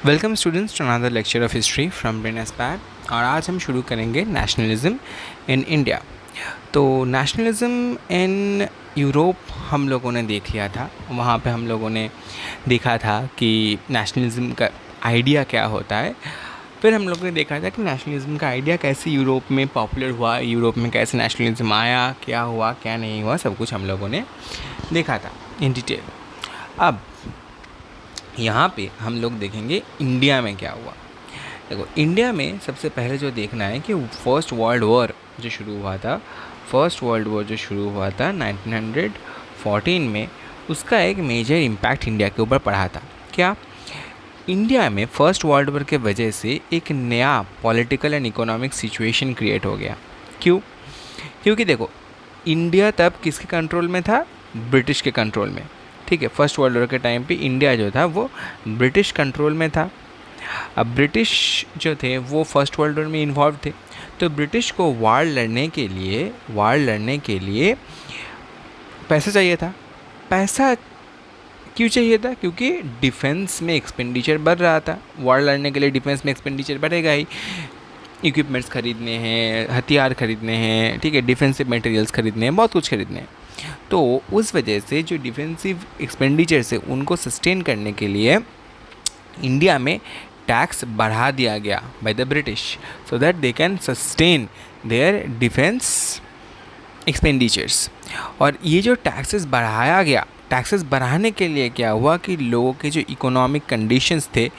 Welcome students to another lecture of history from Brain Aspire. और आज हम शुरू करेंगे नेशनलिज्म इन इंडिया। तो नेशनलिज्म इन यूरोप हम लोगों ने देख लिया था। वहाँ पे हम लोगों ने देखा था कि नेशनलिज्म का आइडिया क्या होता है। फिर हम लोगों ने देखा था कि नेशनलिज्म का आइडिया कैसे यूरोप में पॉपुलर हुआ, यूरोप में कैसे नेशनलिज्म आया, क्या हुआ क्या नहीं हुआ, सब कुछ हम लोगों ने देखा था इन डिटेल। अब यहाँ पे हम लोग देखेंगे इंडिया में क्या हुआ। देखो, इंडिया में सबसे पहले जो देखना है कि फर्स्ट वर्ल्ड वॉर जो शुरू हुआ था, 1914 में, उसका एक मेजर इम्पैक्ट इंडिया के ऊपर पड़ा था। क्या? इंडिया में फर्स्ट वर्ल्ड वॉर के वजह से एक नया political and economic situation create हो गया। क्यों? क्योंकि देखो, इंडिया तब किसके कंट्रोल में था? ब्रिटिश के कंट्रोल में। ठीक है, फर्स्ट वर्ल्ड वॉर के टाइम पे इंडिया जो था वो ब्रिटिश कंट्रोल में था। अब ब्रिटिश जो थे वो फर्स्ट वर्ल्ड वॉर में इन्वॉल्व थे, तो ब्रिटिश को वार लड़ने के लिए पैसा चाहिए था। पैसा क्यों चाहिए था? क्योंकि डिफेंस में एक्सपेंडिचर बढ़ रहा था। वार लड़ने के लिए डिफेंस में एक्सपेंडिचर बढ़ेगा ही। इक्विपमेंट्स खरीदने हैं, हथियार खरीदने हैं, ठीक है, डिफेंसिव मटेरियल्स खरीदने हैं, बहुत कुछ खरीदने हैं। तो उस वजह से जो डिफेंसिव एक्सपेंडिचर्स है उनको सस्टेन करने के लिए इंडिया में टैक्स बढ़ा दिया गया by the British, so that they can sustain their defence expenditures. और ये जो टैक्सेस बढ़ाया गया, टैक्सेस बढ़ाने के लिए क्या हुआ कि लोगों के जो इकोनॉमिक कंडीशंस थे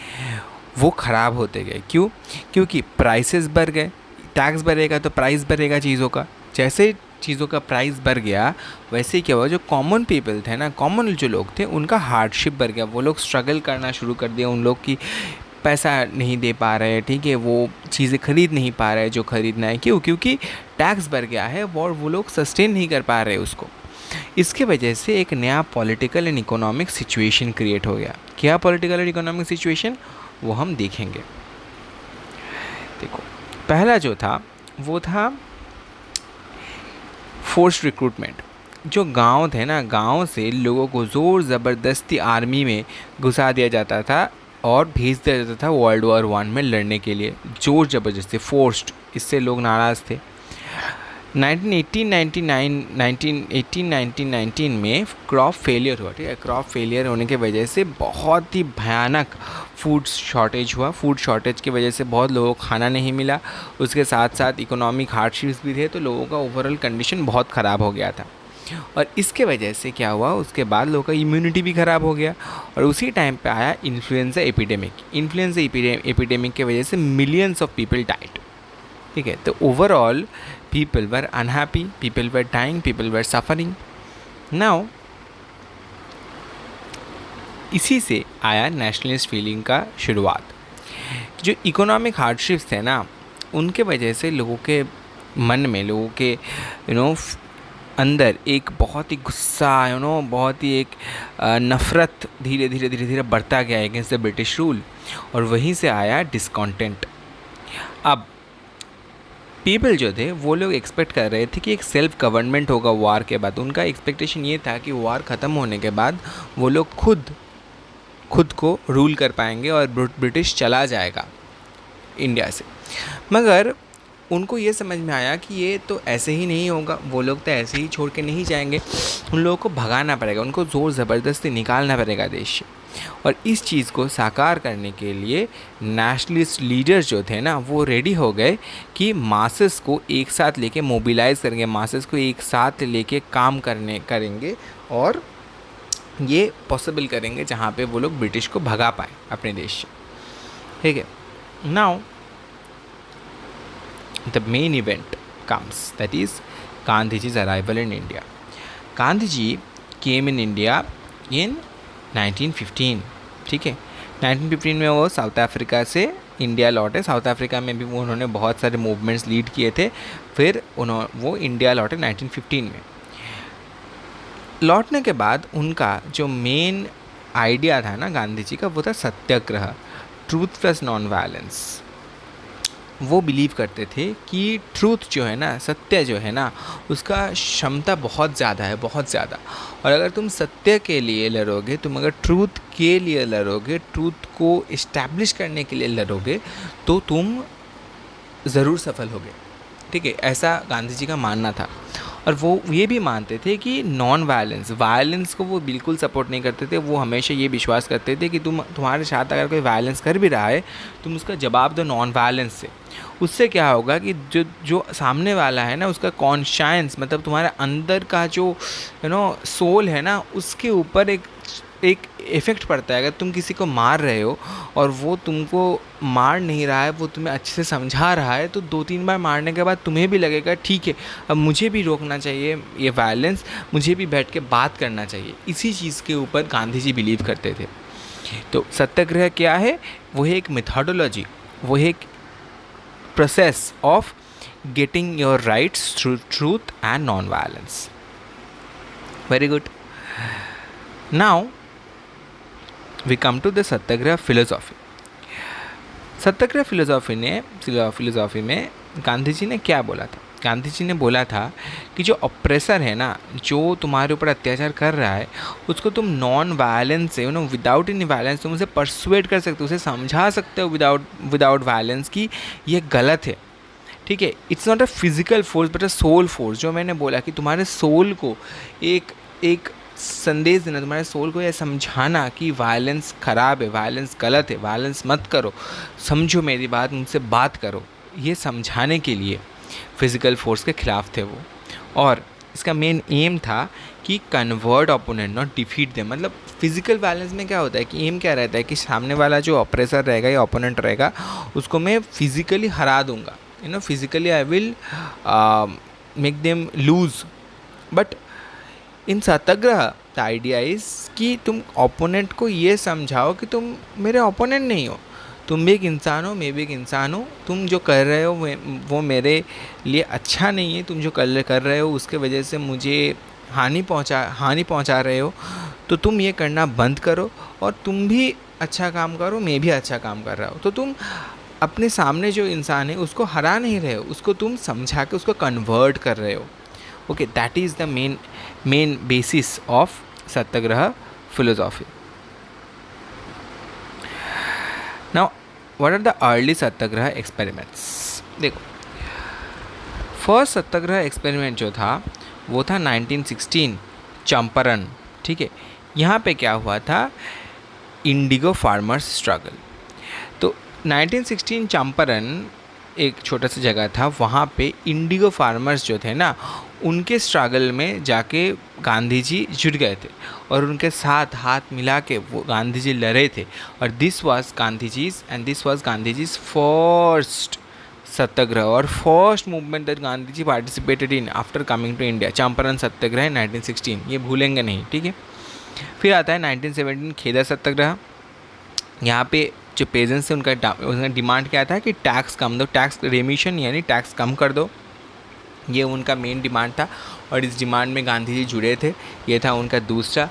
वो ख़राब होते गए। क्यों? क्योंकि प्राइसेस बढ़ गए। टैक्स बढ़ेगा तो प्राइस बढ़ेगा चीज़ों का। जैसे चीज़ों का प्राइस बढ़ गया, वैसे ही क्या हुआ, जो कॉमन पीपल थे ना, कॉमन जो लोग थे, उनका हार्डशिप बढ़ गया। वो लोग स्ट्रगल करना शुरू कर दिया। उन लोग की पैसा नहीं दे पा रहे, ठीक है, वो चीज़ें खरीद नहीं पा रहे जो खरीदना है। क्यों? क्योंकि टैक्स बढ़ गया है और वो लोग सस्टेन नहीं कर पा रहे उसको। इसके वजह से एक नया political and economic situation create हो गया। क्या पॉलिटिकल एंड इकोनॉमिक सिचुएशन, वो हम देखेंगे। देखो, पहला जो था वो था फोर्स रिक्रूटमेंट। जो गांव थे ना, गांव से लोगों को ज़ोर ज़बरदस्ती आर्मी में घुसा दिया जाता था और भेज दिया जाता था वर्ल्ड वॉर 1 में लड़ने के लिए। ज़ोर ज़बरदस्ती, फोर्स्ड। इससे लोग नाराज़ थे। 1919 में क्रॉप फेलियर हुआ। ठीक है, क्रॉप फेलियर होने की वजह से बहुत ही भयानक फूड शॉर्टेज हुआ। फूड शॉर्टेज की वजह से बहुत लोगों को खाना नहीं मिला। उसके साथ साथ इकोनॉमिक हार्डशिप्स भी थे, तो लोगों का ओवरऑल कंडीशन बहुत ख़राब हो गया था। और इसके वजह से क्या हुआ, उसके बाद लोगों का इम्यूनिटी भी ख़राब हो गया। और उसी टाइम पे आया इन्फ्लुएंजा एपिडेमिक। इन्फ्लुएंजा एपिडेमिक की वजह से मिलियंस ऑफ पीपल डाइड। ठीक है, तो overall people were unhappy, people were dying, people were suffering. Now इसी से आया नेशनलिस्ट फीलिंग का शुरुआत। जो इकोनॉमिक हार्डशिप्स थे ना, उनके वजह से लोगों के मन में, लोगों के अंदर एक बहुत ही गुस्सा, बहुत ही एक नफ़रत धीरे धीरे बढ़ता गया अगेंस्ट द ब्रिटिश रूल। और वहीं से आया डिस्कॉन्टेंट। अब पीपल जो थे वो लोग एक्सपेक्ट कर रहे थे कि एक सेल्फ गवर्नमेंट होगा वार के बाद। उनका एक्सपेक्टेशन ये था कि वार ख़त्म होने के बाद वो लोग खुद को रूल कर पाएंगे और ब्रिटिश चला जाएगा इंडिया से। मगर उनको ये समझ में आया कि ये तो ऐसे ही नहीं होगा, वो लोग तो ऐसे ही छोड़ के नहीं जाएंगे। उन लोगों को भगाना पड़ेगा, उनको ज़ोर ज़बरदस्ती निकालना पड़ेगा देश से। और इस चीज़ को साकार करने के लिए नेशनलिस्ट लीडर्स जो थे ना, वो रेडी हो गए कि मासेस को एक साथ लेके मोबिलाइज़ करेंगे, मासेस को एक साथ लेके काम करेंगे और ये पॉसिबल करेंगे जहाँ पे वो लोग ब्रिटिश को भगा पाए अपने देश से। ठीक है, now the main event comes, that is Gandhiji's arrival in India. Gandhiji came in India in 1915. ठीक है, 1915 में वो साउथ अफ्रीका से इंडिया लौटे। साउथ अफ्रीका में भी उन्होंने बहुत सारे मूवमेंट्स लीड किए थे। फिर वो इंडिया लौटे 1915 में। लौटने के बाद उनका जो मेन आइडिया था ना गांधी जी का, वो था सत्याग्रह, ट्रूथ प्लस नॉन वायलेंस। वो बिलीव करते थे कि ट्रूथ जो है ना, सत्य जो है ना, उसका क्षमता बहुत ज़्यादा है, बहुत ज़्यादा। और अगर तुम सत्य के लिए लड़ोगे, तुम अगर ट्रूथ के लिए लड़ोगे, ट्रूथ को इस्टेब्लिश करने के लिए लड़ोगे, तो तुम ज़रूर सफल होगे। ठीक है, ऐसा गांधी जी का मानना था। और वो ये भी मानते थे कि नॉन वायलेंस, वायलेंस को वो बिल्कुल सपोर्ट नहीं करते थे। वो हमेशा ये विश्वास करते थे कि तुम्हारे साथ अगर कोई वायलेंस कर भी रहा है, तुम उसका जवाब दो नॉन वायलेंस से। उससे क्या होगा कि जो जो सामने वाला है ना, उसका कॉन्शियंस, मतलब तुम्हारे अंदर का जो सोल है ना, उसके ऊपर एक एक इफ़ेक्ट पड़ता है। अगर तुम किसी को मार रहे हो और वो तुमको मार नहीं रहा है, वो तुम्हें अच्छे से समझा रहा है, तो 2-3 बार मारने के बाद तुम्हें भी लगेगा ठीक है, अब मुझे भी रोकना चाहिए ये वायलेंस, मुझे भी बैठ के बात करना चाहिए। इसी चीज़ के ऊपर गांधी जी बिलीव करते थे। तो सत्याग्रह क्या है? वो है एक मेथोडोलॉजी, वो है एक process of getting your rights through truth and non violence. Very good. Now we come to the satyagraha philosophy. Satyagraha philosophy में गांधी जी ने क्या बोला था? गांधी जी ने बोला था कि जो ऑप्रेसर है ना, जो तुम्हारे ऊपर अत्याचार कर रहा है, उसको तुम नॉन वायलेंस से, विदाउट एनी वायलेंस तुम उसे परसुएड कर सकते हो, उसे समझा सकते हो विदाउट वायलेंस कि ये गलत है। ठीक है, it's not a physical force but a soul force. जो मैंने बोला कि तुम्हारे सोल को एक एक संदेश देना, तुम्हारे सोल को यह समझाना कि वायलेंस ख़राब है, वायलेंस गलत है, वायलेंस मत करो, समझो मेरी बात, मुझसे बात करो, ये समझाने के लिए फिज़िकल फोर्स के ख़िलाफ़ थे वो। और इसका मेन एम था कि convert opponent, not defeat them. मतलब फिजिकल वायलेंस में क्या होता है कि एम क्या रहता है कि सामने वाला जो ऑपरेसर रहेगा या ओपोनेंट रहेगा, उसको मैं फिज़िकली हरा दूंगा, physically I will make them lose. But in satyagraha the idea is कि तुम ओपोनेंट को ये समझाओ कि तुम मेरे ओपोनेंट नहीं हो, तुम भी एक इंसान हो, मैं भी एक इंसान हूँ, तुम जो कर रहे हो वो मेरे लिए अच्छा नहीं है, तुम जो कर रहे हो उसके वजह से मुझे हानि पहुँचा रहे हो, तो तुम ये करना बंद करो और तुम भी अच्छा काम करो, मैं भी अच्छा काम कर रहा हूँ। तो तुम अपने सामने जो इंसान है उसको हरा नहीं रहे हो, उसको तुम समझा के उसको कन्वर्ट कर रहे हो। Okay, that is the main basis of satyagraha philosophy. Now what are the early satyagraha experiments? देखो, फर्स्ट सत्याग्रह एक्सपेरिमेंट जो था वो था 1916 चंपारण। ठीक है, यहाँ पे क्या हुआ था? Indigo farmers struggle. तो 1916 चंपारण एक छोटा सा जगह था, वहाँ पे इंडिगो फार्मर्स जो थे ना, उनके स्ट्रगल में जाके गांधी जी जुट गए थे और उनके साथ हाथ मिला के वो गांधी जी लड़े थे। और this was Gandhi ji's first satyagraha और first movement that Gandhi ji participated in after coming to India. Champaran Satyagraha 1916, ये भूलेंगे नहीं। ठीक है, फिर आता है 1917 खेदा सत्याग्रह। यहाँ पे जो पेजेंट्स थे उनका डिमांड क्या था कि टैक्स कम दो, टैक्स रेमिशन यानी टैक्स कम कर दो, ये उनका मेन डिमांड था। और इस डिमांड में गांधी जी जुड़े थे। ये था उनका दूसरा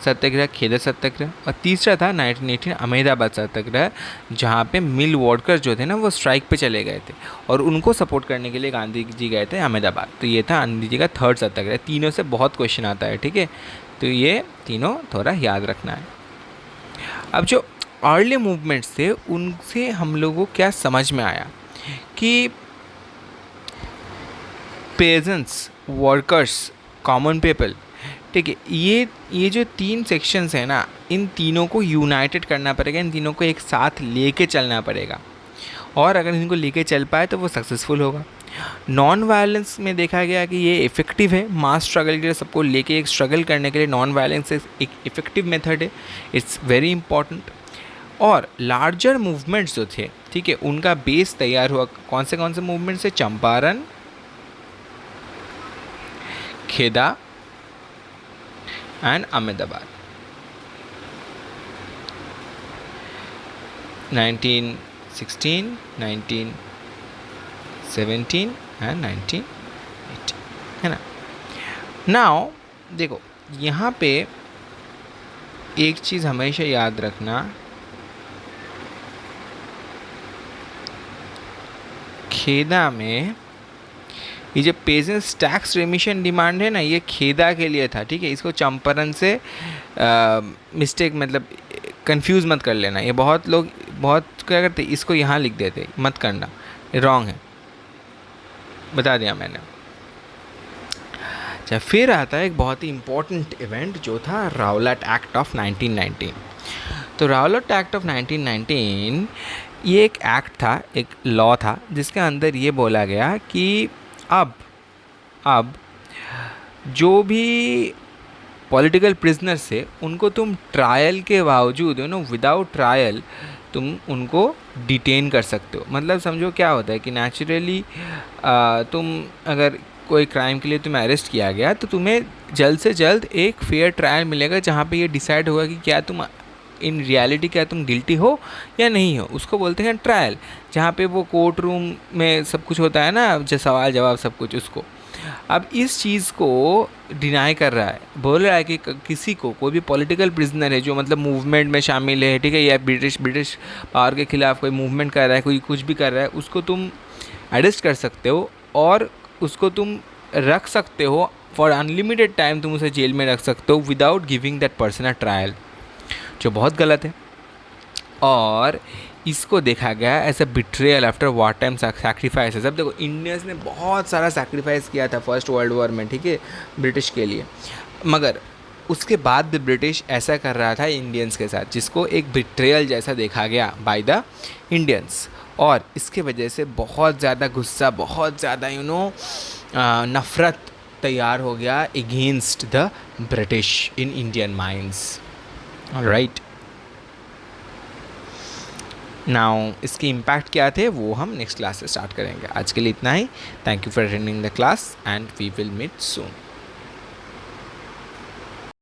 सत्याग्रह, खेदा सत्याग्रह। और तीसरा था 1918 अहमदाबाद सत्याग्रह, जहाँ पे मिल वर्कर जो थे ना वो स्ट्राइक पे चले गए थे और उनको सपोर्ट करने के लिए गांधी जी गए थे अहमदाबाद। तो ये था गांधी जी का थर्ड सत्याग्रह। तीनों से बहुत क्वेश्चन आता है। ठीक है, तो ये तीनों थोड़ा याद रखना है। अब जो अर्ली मूवमेंट्स थे उनसे हम लोगों को क्या समझ में आया कि पेजेंट्स, वर्कर्स, कॉमन पीपल, ठीक है, ये जो तीन सेक्शंस हैं ना, इन तीनों को यूनाइटेड करना पड़ेगा, इन तीनों को एक साथ लेके चलना पड़ेगा। और अगर इनको लेके चल पाए तो वो सक्सेसफुल होगा। नॉन वायलेंस में देखा गया कि ये इफ़ेक्टिव है मास स्ट्रगल के लिए, सबको लेके एक स्ट्रगल करने के लिए नॉन वायलेंस एक इफ़ेक्टिव मेथड है, इट्स वेरी इंपॉर्टेंट। और लार्जर मूवमेंट्स जो थे, ठीक है, उनका बेस तैयार हुआ। कौन से मूवमेंट्स है? चंपारण, खेदा एंड अहमदाबाद। 1916, 1917 एंड 1918, है ना। नाउ देखो, यहाँ पे एक चीज़ हमेशा याद रखना, खेदा में ये जो पेजेंट्स टैक्स रेमिशन डिमांड है ना, ये खेदा के लिए था, ठीक है। इसको चंपारण से मिस्टेक मतलब कंफ्यूज मत कर लेना। ये बहुत लोग बहुत क्या करते, इसको यहाँ लिख देते, मत करना, ये रॉन्ग है, बता दिया मैंने। अच्छा, फिर आता है एक बहुत ही इम्पोर्टेंट इवेंट जो था रावलट एक्ट ऑफ 1919। तो रावलट एक्ट ऑफ 1919 ये एक एक्ट था, एक लॉ था, जिसके अंदर ये बोला गया कि अब जो भी पॉलिटिकल प्रिजनर्स से उनको तुम ट्रायल के बावजूद विदाउट ट्रायल तुम उनको डिटेन कर सकते हो। मतलब समझो क्या होता है कि नेचुरली तुम अगर कोई क्राइम के लिए तुम्हें अरेस्ट किया गया तो तुम्हें जल्द से जल्द एक फेयर ट्रायल मिलेगा जहाँ पे ये डिसाइड होगा कि क्या तुम इन रियलिटी क्या तुम गिल्टी हो या नहीं हो। उसको बोलते हैं ट्रायल, जहाँ पे वो कोर्ट रूम में सब कुछ होता है ना, जो सवाल जवाब सब कुछ, उसको। अब इस चीज़ को डिनाई कर रहा है, बोल रहा है कि किसी को, कोई भी पॉलिटिकल प्रिजनर है जो मतलब मूवमेंट में शामिल है, ठीक है, या ब्रिटिश पावर के खिलाफ कोई मूवमेंट कर रहा है, कोई कुछ भी कर रहा है, उसको तुम अरेस्ट कर सकते हो और उसको तुम रख सकते हो फॉर अनलिमिटेड टाइम, तुम उसे जेल में रख सकते हो without giving that person a trial, जो बहुत गलत है। और इसको देखा गया as a betrayal after war time sacrifices. अब देखो, इंडियंस ने बहुत सारा सैक्रिफाइस किया था फर्स्ट वर्ल्ड वॉर में, ठीक है, ब्रिटिश के लिए, मगर उसके बाद भी ब्रिटिश ऐसा कर रहा था इंडियंस के साथ, जिसको एक बिट्रेयल जैसा देखा गया बाय द इंडियंस। और इसके वजह से बहुत ज़्यादा गुस्सा, बहुत ज़्यादा नफ़रत तैयार हो गया against the British in Indian minds. Alright, now इसके इम्पैक्ट क्या थे वो हम नेक्स्ट क्लास से स्टार्ट करेंगे। आज के लिए इतना ही। Thank you for attending the class and we will meet soon.